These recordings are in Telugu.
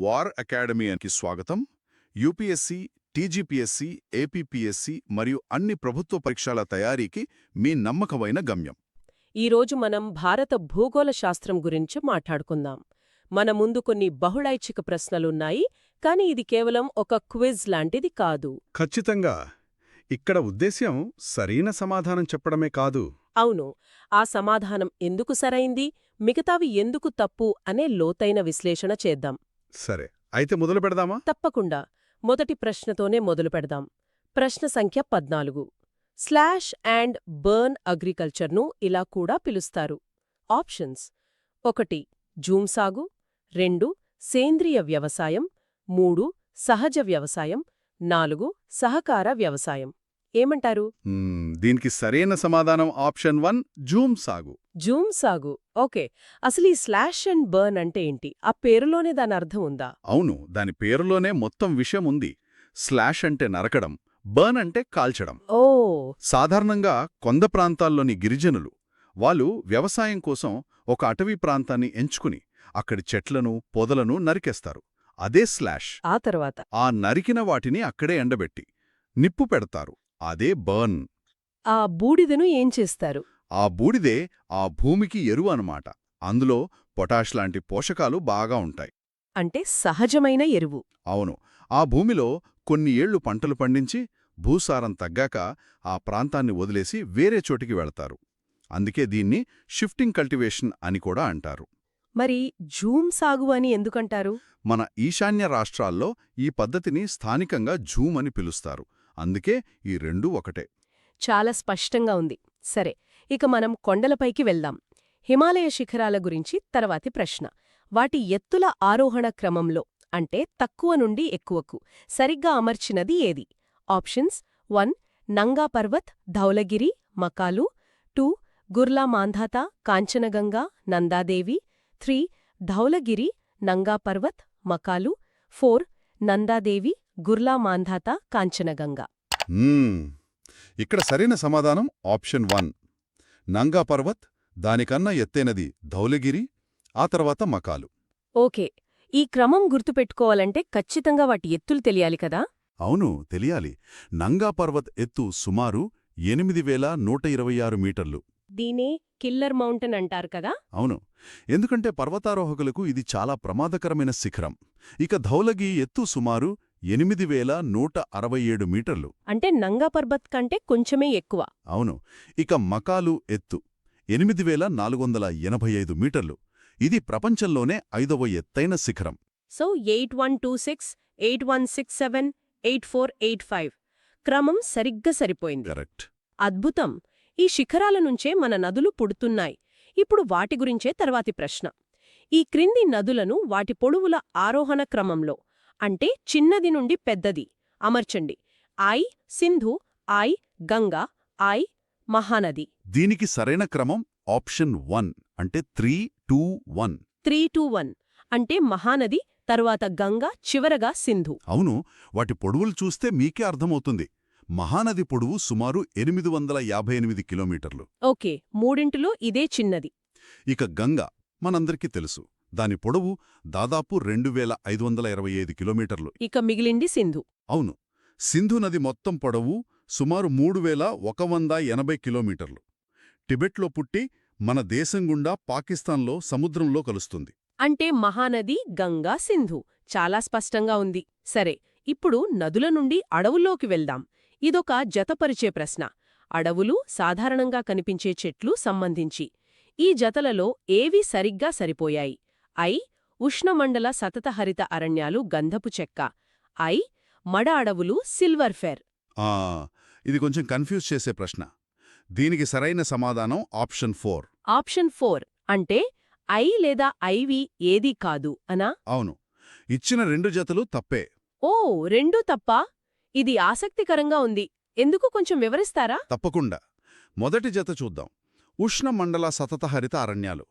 వార్ అకాడమీకి స్వాగతం. యూపీఎస్సీ, టీజీపీఎస్సీ, ఏపీపీఎస్సీ మరియు అన్ని ప్రభుత్వ పరీక్షల తయారీకి మీ నమ్మకమైన గమ్యం. ఈరోజు మనం భారత భూగోళ శాస్త్రం గురించి మాట్లాడుకుందాం. మన ముందు కొన్ని బహుళైచ్ఛిక ప్రశ్నలున్నాయి, కానీ ఇది కేవలం ఒక క్విజ్ లాంటిది కాదు. ఖచ్చితంగా. ఇక్కడ ఉద్దేశ్యం సరైన సమాధానం చెప్పడమే కాదు. అవును, ఆ సమాధానం ఎందుకు సరైంది, మిగతావి ఎందుకు తప్పు అనే లోతైన విశ్లేషణ చేద్దాం. సరే, అయితే మొదలు పెడదామా? తప్పకుండా. మొదటి ప్రశ్నతోనే మొదలు పెడదాం. ప్రశ్న సంఖ్య 14. స్లాష్ అండ్ బర్న్ అగ్రికల్చర్ను ఇలా కూడా పిలుస్తారు. ఆప్షన్స్: 1. జూమ్ సాగు, 2. సేంద్రియ వ్యవసాయం, 3. సహజ వ్యవసాయం, 4. సహకార వ్యవసాయం. ఏమంటారు? దీనికి సరైన సమాధానం ఆప్షన్ 1, జూమ్ సాగు. జూమ్ సాగు. ఓకే. అసలు ఈ స్లాష్ అండ్ బర్న్ అంటే ఏంటి? ఆ పేరులోనే దాని అర్థం ఉందా? అవును, దాని పేరులోనే మొత్తం విషయం ఉంది. స్లాష్ అంటే నరకడం, బర్న్ అంటే కాల్చడం. ఓ. సాధారణంగా కొండ ప్రాంతాల్లోని గిరిజనులు వాళ్ళు వ్యవసాయం కోసం ఒక అటవీ ప్రాంతాన్ని ఎంచుకుని అక్కడి చెట్లను, పొదలను నరికేస్తారు. అదే స్లాష్. ఆ తర్వాత ఆ నరికిన వాటిని అక్కడే ఎండబెట్టి నిప్పు పెడతారు. అదే బర్న్. ఆ బూడిదను ఏం చేస్తారు? ఆ బూడిదే ఆ భూమికి ఎరువు అనమాట. అందులో పొటాష్ లాంటి పోషకాలు బాగా ఉంటాయి. అంటే సహజమైన ఎరువు. అవును, ఆ భూమిలో కొన్ని ఏళ్లు పంటలు పండించి భూసారం తగ్గాక ఆ ప్రాంతాన్ని వదిలేసి వేరే చోటికి వెళతారు. అందుకే దీన్ని షిఫ్టింగ్ కల్టివేషన్ అని కూడా అంటారు. మరి జూమ్ సాగు అని ఎందుకంటారు? మన ఈశాన్య రాష్ట్రాల్లో ఈ పద్ధతిని స్థానికంగా జూమ్ అని పిలుస్తారు. అందుకే ఈ రెండూ ఒకటే. చాలా స్పష్టంగా ఉంది. సరే, ఇక మనం కొండలపైకి వెళ్దాం. హిమాలయ శిఖరాల గురించి తర్వాతి ప్రశ్న. వాటి ఎత్తుల ఆరోహణ క్రమంలో, అంటే తక్కువ నుండి ఎక్కువకు సరిగ్గా అమర్చినది ఏది? ఆప్షన్స్: 1. నంగా పర్వత్, ధౌలగిరి, మకాలు, 2. గుర్లా మాంధాత, కాంచనగంగా, నందాదేవి, 3. ధౌలగిరి, నంగా పర్వత్, మకాలు, 4. నందాదేవి, గుర్లా మాంధాత, కాంచనగంగా. ఇక్కడ సరైన సమాధానం ఆప్షన్ 1, నంగా పర్వత్, దానికన్నా ఎత్తైనది ధౌలగిరి, ఆ తర్వాత మకాలు. ఓకే. ఈ క్రమం గుర్తుపెట్టుకోవాలంటే ఖచ్చితంగా వాటి ఎత్తులు తెలియాలి కదా? అవును, తెలియాలి. నంగా పర్వత్ ఎత్తు సుమారు 8126 మీటర్లు. దీనే కిల్లర్ మౌంటైన్ అంటారు కదా? అవును, ఎందుకంటే పర్వతారోహకులకు ఇది చాలా ప్రమాదకరమైన శిఖరం. ఇక ధౌలగి ఎత్తు సుమారు 8167 మీటర్లు. అంటే నంగా పర్వత్ కంటే కొంచెమే ఎక్కువ. అవును, ఇక మకాలు ఎత్తు 8485 మీటర్లు. ఇది ప్రపంచంలోనే 5వ ఎత్తైన శిఖరం. సో 8126, 8167, 8485 క్రమం సరిగ్గా సరిపోయింది. కరెక్ట్. అద్భుతం. ఈ శిఖరాల నుంచే మన నదులు పుడుతున్నాయి. ఇప్పుడు వాటి గురించే తర్వాతి ప్రశ్న. ఈ క్రింది నదులను వాటి పొడవుల ఆరోహణ క్రమంలో, అంటే చిన్నది నుండి పెద్దది, అమర్చండి. I Sindhu, I Ganga, I Mahanadi. దీనికి సరైన క్రమం ఆప్షన్ 1, అంటే 3-2-1. 3-2-1 అంటే మహానది, తరువాత గంగా, చివరగా సింధు. అవును, వాటి పొడవులు చూస్తే మీకే అర్థమవుతుంది. మహానది పొడవు సుమారు 858 కిలోమీటర్లు. ఓకే, మూడింటిలో ఇదే చిన్నది. ఇక గంగా మనందరికీ తెలుసు. దాని పొడవు దాదాపు 2525 కిలోమీటర్లు. ఇక మిగిలింది సింధు. అవును, సింధు నది మొత్తం పొడవు సుమారు 3180 కిలోమీటర్లు. టిబెట్లో పుట్టి మన దేశం గుండా పాకిస్తాన్లో సముద్రంలో కలుస్తుంది. అంటే మహానది, గంగా, సింధు. చాలా స్పష్టంగా ఉంది. సరే, ఇప్పుడు నదుల నుండి అడవుల్లోకి వెళ్దాం. ఇదొక జతపరిచే ప్రశ్న. అడవులు, సాధారణంగా కనిపించే చెట్లు సంబంధించి. ఈ జతలలో ఏవి సరిగ్గా సరిపోయాయి? ఐ. ఉష్ణమండల సతతహరిత అరణ్యాలు, గంధపు చెక్క. ఐ. మడ అడవులు, సిల్వర్ ఫెర్. ఇది కొంచెం కన్ఫ్యూజ్ చేసే ప్రశ్న. దీనికి సరైన సమాధానం ఆప్షన్ 4. ఆప్షన్ 4 అంటే ఐ లేదా ఐవి ఏదీ కాదు అనా? అవును, ఇచ్చిన 2 జతలు తప్పే. ఓ, రెండూ తప్పా? ఇది ఆసక్తికరంగా ఉంది. ఎందుకు కొంచెం వివరిస్తారా? తప్పకుండా. మొదటి జత చూద్దాం. ఉష్ణమండల సతతహరిత అరణ్యాలు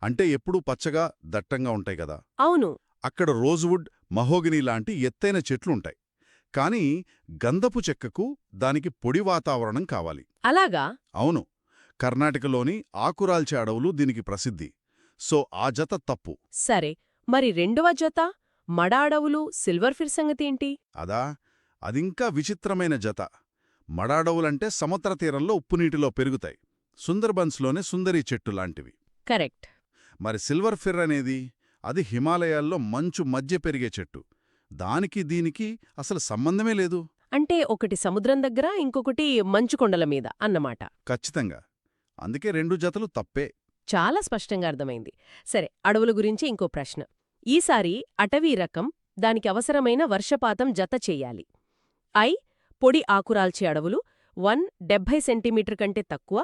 అంటే ఎప్పుడూ పచ్చగా, దట్టంగా ఉంటాయి కదా. అవును. అక్కడ రోజ్వుడ్, మహోగిని లాంటి ఎత్తైన చెట్లుంటాయి. కానీ గంధపు చెక్కకు దానికి పొడి వాతావరణం కావాలి. అలాగా? అవును, కర్ణాటకలోని ఆకురాల్చే అడవులు దీనికి ప్రసిద్ధి. సో ఆ జత తప్పు. సరే, మరి రెండవ జత మడ అడవులు సిల్వర్ ఫిర్ సంగతేంటి? అదా అదింకా విచిత్రమైన జత. మడాడవులంటే సముద్ర తీరంలో ఉప్పునీటిలో పెరుగుతాయి. సుందర్బన్స్లోనే సుందరీ చెట్టు లాంటివి. కరెక్ట్. మరి సిల్వర్ ఫిర్ అనేది అది హిమాలయాల్లో మంచు మధ్య పెరిగే చెట్టు. దానికి దీనికి అసలు సంబంధమే లేదు. అంటే ఒకటి సముద్రం దగ్గర ఇంకొకటి మంచుకొండల మీద అన్నమాట. ఖచ్చితంగా. అందుకే రెండు జతలు తప్పే. చాలా స్పష్టంగా అర్థమైంది. సరే, అడవుల గురించి ఇంకో ప్రశ్న. ఈసారి అటవీ రకం, దానికి అవసరమైన వర్షపాతం జత చెయ్యాలి. పొడి ఆకురాల్చే అడవులు 70 సెంటీమీటర్ కంటే తక్కువ.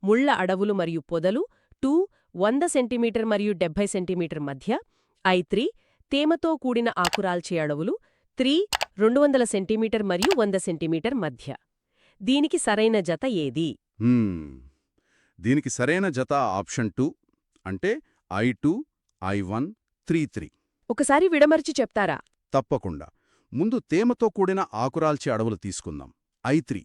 ముళ్ల అడవులు మరియు పొదలు 100 సెంటీమీటర్ మరియు 70 సెంటీమీటర్ మధ్య. 3 తేమతో కూడిన ఆకురాల్చే అడవులు 200 సెంటీమీటర్ మరియు 100 సెంటీమీటర్ మధ్య. దీనికి సరైన జత ఏది? దీనికి సరైన జత ఆప్షన్ 2 అంటే I2, I1, 3. ఒకసారి విడమర్చి చెప్తారా? తప్పకుండా. ముందు తేమతో కూడిన ఆకురాల్చే అడవులు తీసుకుందాం. I3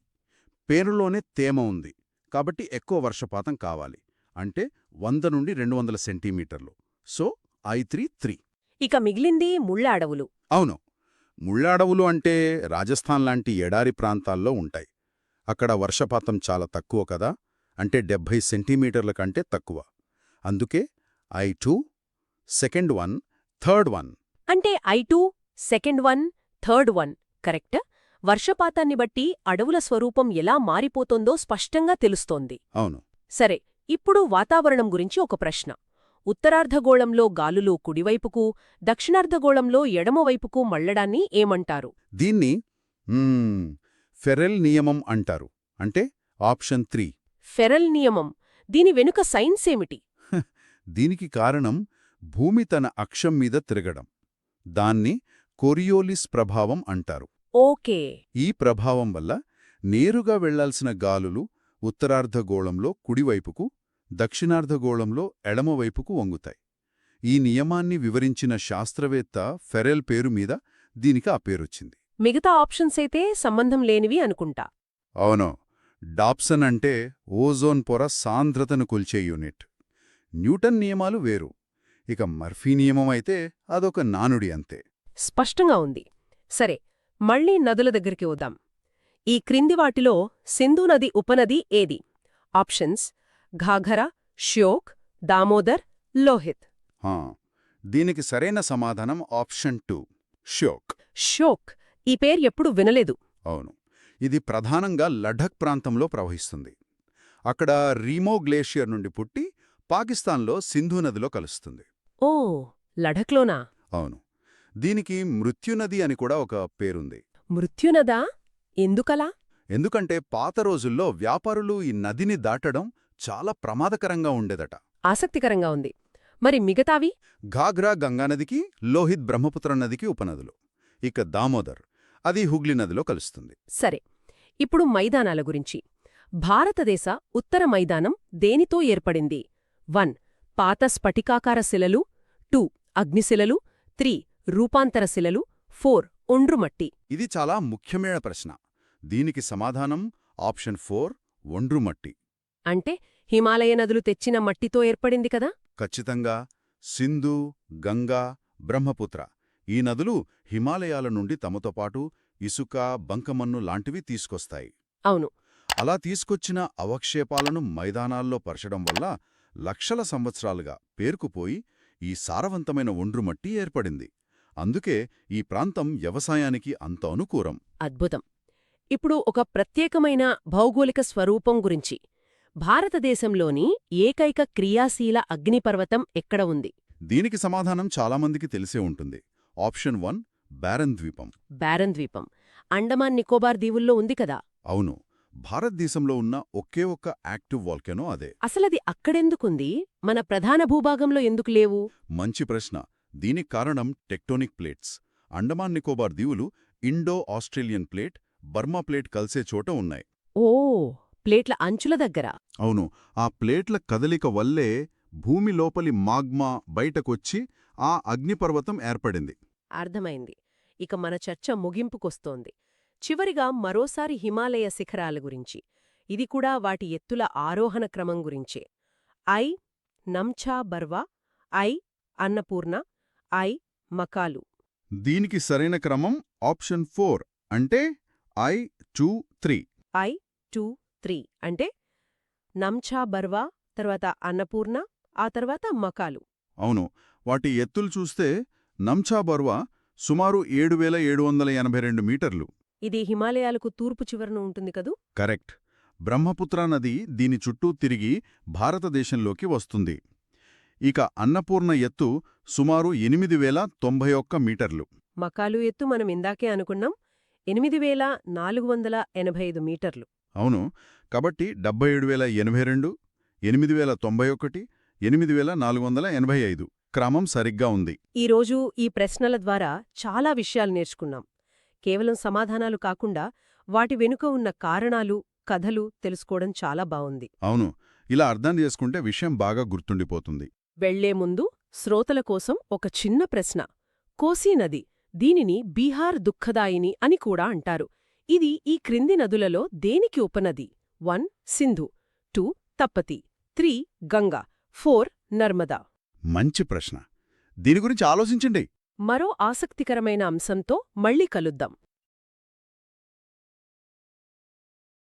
పేరులోనే తేమ ఉంది కాబట్టి ఎక్కువ వర్షపాతం కావాలి. అంటే 100 నుండి 200 సెంటీమీటర్లు. So I3. ఇక మిగిలింది ముళ్ల అడవులు. అవును. ముళ్ల అడవులు అంటే రాజస్థాన్ లాంటి ఎడారి ప్రాంతాల్లో ఉంటాయి. అక్కడ వర్షపాతం చాలా తక్కువ కదా, అంటే 70 సెంటీమీటర్ల కంటే తక్కువ. అందుకే I2, second one, third one. అంటే I2, second one, third one correct. వర్షపాతాన్ని బట్టి అడవుల స్వరూపం ఎలా మారిపోతోందో స్పష్టంగా తెలుస్తోంది. అవును. సరే, ఇప్పుడు వాతావరణం గురించి ఒక ప్రశ్న. ఉత్తరార్ధగోళంలో గాలులు కుడివైపుకు, దక్షిణార్ధగోళంలో ఎడమవైపుకు మళ్లడాన్ని ఏమంటారు? దీన్ని ఫెరెల్ నియమం అంటారు. అంటే ఆప్షన్ 3. ఫెరెల్ నియమం. దీని వెనుక సైన్స్ ఏమిటి? దీనికి కారణం భూమి తన అక్షం మీద తిరగడం. దాన్ని కోరియోలిస్ ప్రభావం అంటారు. ఓకే. ఈ ప్రభావం వల్ల నేరుగా వెళ్లాల్సిన గాలులు ఉత్తరార్ధగోళంలో కుడివైపుకు, దక్షిణార్ధగోళంలో ఎడమవైపుకు వంగుతాయి. ఈ నియమాన్ని వివరించిన శాస్త్రవేత్త ఫెరెల్ పేరు మీద దీనికి ఆ పేరొచ్చింది. మిగతా ఆప్షన్స్ అయితే సంబంధం లేనివి అనుకుంటా. అవును. డాప్సన్ అంటే ఓజోన్ పొర సాంద్రతను కొల్చే యూనిట్. న్యూటన్ నియమాలు వేరు. ఇక మర్ఫీ నియమం అయితే అదొక నానుడి అంతే. స్పష్టంగా ఉంది. సరే, మళ్లీ నదుల దగ్గరికి వద్దాం. ఈ క్రింది వాటిలో సింధు నది ఉపనది ఏది? ఆప్షన్స్: ఘాఘరా, ష్యోక్, దామోదర్, లోహిత్. దీనికి సరైన సమాధానం ఆప్షన్ 2, ష్యోక్. ష్యోక్. ఈ పేరు ఎప్పుడు వినలేదు. అవును. ఇది ప్రధానంగా లడఖ్ ప్రాంతంలో ప్రవహిస్తుంది. అక్కడ రీమో గ్లేషియర్ నుండి పుట్టి పాకిస్తాన్లో సింధు నదిలో కలుస్తుంది. ఓ, లడఖ్లోనా? అవును. దీనికి మృత్యునది అని కూడా ఒక పేరుంది. మృత్యునదా? ఎందుకలా? ఎందుకంటే పాత రోజుల్లో వ్యాపారులు ఈ నదిని దాటడం చాలా ప్రమాదకరంగా ఉండేదట. ఆసక్తికరంగా ఉంది. మరి మిగతావి? ఘాఘ్రా గంగానదికి, లోహిత్ బ్రహ్మపుత్ర నదికి ఉపనదులు. ఇక దామోదర్, అది హుగ్లీ నదిలో కలుస్తుంది. సరే, ఇప్పుడు మైదానాల గురించి. భారతదేశ ఉత్తర మైదానం దేనితో ఏర్పడింది? 1 పాత స్ఫటికాకార శిలలు, 2 అగ్నిశిలలు, 3 రూపాంతర శిలలు, 4 ఒండ్రుమట్టి. ఇది చాలా ముఖ్యమైన ప్రశ్న. దీనికి సమాధానం ఆప్షన్ 4, ఒండ్రుమట్టి. అంటే హిమాలయ నదులు తెచ్చిన మట్టితో ఏర్పడింది కదా? ఖచ్చితంగా. సింధు, గంగా, బ్రహ్మపుత్ర ఈ నదులు హిమాలయాల నుండి తమతో పాటు ఇసుక, బంకమన్ను లాంటివి తీసుకొస్తాయి. అవును. అలా తీసుకొచ్చిన అవక్షేపాలను మైదానాల్లో పరచడం వల్ల లక్షల సంవత్సరాలుగా పేరుకుపోయి ఈ సారవంతమైన ఒండ్రుమట్టి ఏర్పడింది. అందుకే ఈ ప్రాంతం వ్యవసాయానికి అంత అనుకూలం. అద్భుతం. ఇప్పుడు ఒక ప్రత్యేకమైన భౌగోళిక స్వరూపం గురించి. భారతదేశంలోని ఏకైక క్రియాశీల అగ్నిపర్వతం ఎక్కడ ఉంది? దీనికి సమాధానం చాలామందికి తెలిసే ఉంటుంది. ఆప్షన్ 1, బ్యారన్ ద్వీపం. బ్యారన్ ద్వీపం అండమాన్ నికోబార్ దీవుల్లో ఉంది కదా? అవును. భారతదేశంలో ఉన్న ఒకే ఒక్క యాక్టివ్ వాల్కెనో అదే. అసలది అక్కడెందుకుంది? మన ప్రధాన భూభాగంలో ఎందుకు లేవు? మంచి ప్రశ్న. దీనికి కారణం టెక్టోనిక్ ప్లేట్స్. అండమాన్ నికోబార్ దీవులు Indo Australian plate, Burma plate కలిసే చోట ఉన్నాయి. ఓ, ప్లేట్ల అంచుల దగ్గర. అవును. ఆ ప్లేట్ల కదలిక వల్లే భూమి లోపలి మాగ్మా బయటకొచ్చి ఆ అగ్నిపర్వతం ఏర్పడింది. అర్థమైంది. ఇక మన చర్చ ముగింపుకొస్తోంది. చివరిగా మరోసారి హిమాలయ శిఖరాల గురించి. ఇది కూడా వాటి ఎత్తుల ఆరోహణ క్రమం గురించే. నంఛా బర్వా, అన్నపూర్ణ, మకాలు. దీనికి సరైన క్రమం ఆప్షన్ 4 అంటే I 2 3. 1, 2, 3 అంటే నంఛా బర్వా, తర్వాత అన్నపూర్ణ, ఆ తర్వాత మకాలు. అవును, వాటి ఎత్తులు చూస్తే నంఛా బర్వా సుమారు 7,782 మీటర్లు. ఇది హిమాలయాలకు తూర్పు చివరన ఉంటుంది కదూ. కరెక్ట్. బ్రహ్మపుత్రా నది దీని చుట్టూ తిరిగి భారతదేశంలోకి వస్తుంది. ఇక అన్నపూర్ణ ఎత్తు సుమారు 8,091 మీటర్లు. మకాలు ఎత్తు మనం ఇందాకే అనుకున్నాం 8,485 మీటర్లు. అవును, కాబట్టి 77,082, 8,091, 8,485 క్రమం సరిగ్గా ఉంది. ఈరోజు ఈ ప్రశ్నల ద్వారా చాలా విషయాలు నేర్చుకున్నాం. కేవలం సమాధానాలు కాకుండా వాటి వెనుక ఉన్న కారణాలు, కథలు తెలుసుకోవడం చాలా బావుంది. అవును, ఇలా అర్థం చేసుకుంటే విషయం బాగా గుర్తుండిపోతుంది. వెళ్లే ముందు శ్రోతల కోసం ఒక చిన్న ప్రశ్న. కోసీ నది, దీనిని బీహార్ దుఃఖదాయిని అని కూడా అంటారు. ఇది ఈ క్రింది నదులలో దేనికి ఉపనది? 1 సింధు, 2 తప్పతి, 3 గంగా, 4 నర్మదా. మంచి ప్రశ్న. దీని గురించి ఆలోచించండి. మరో ఆసక్తికరమైన అంశంతో మళ్ళీ కలుద్దాం.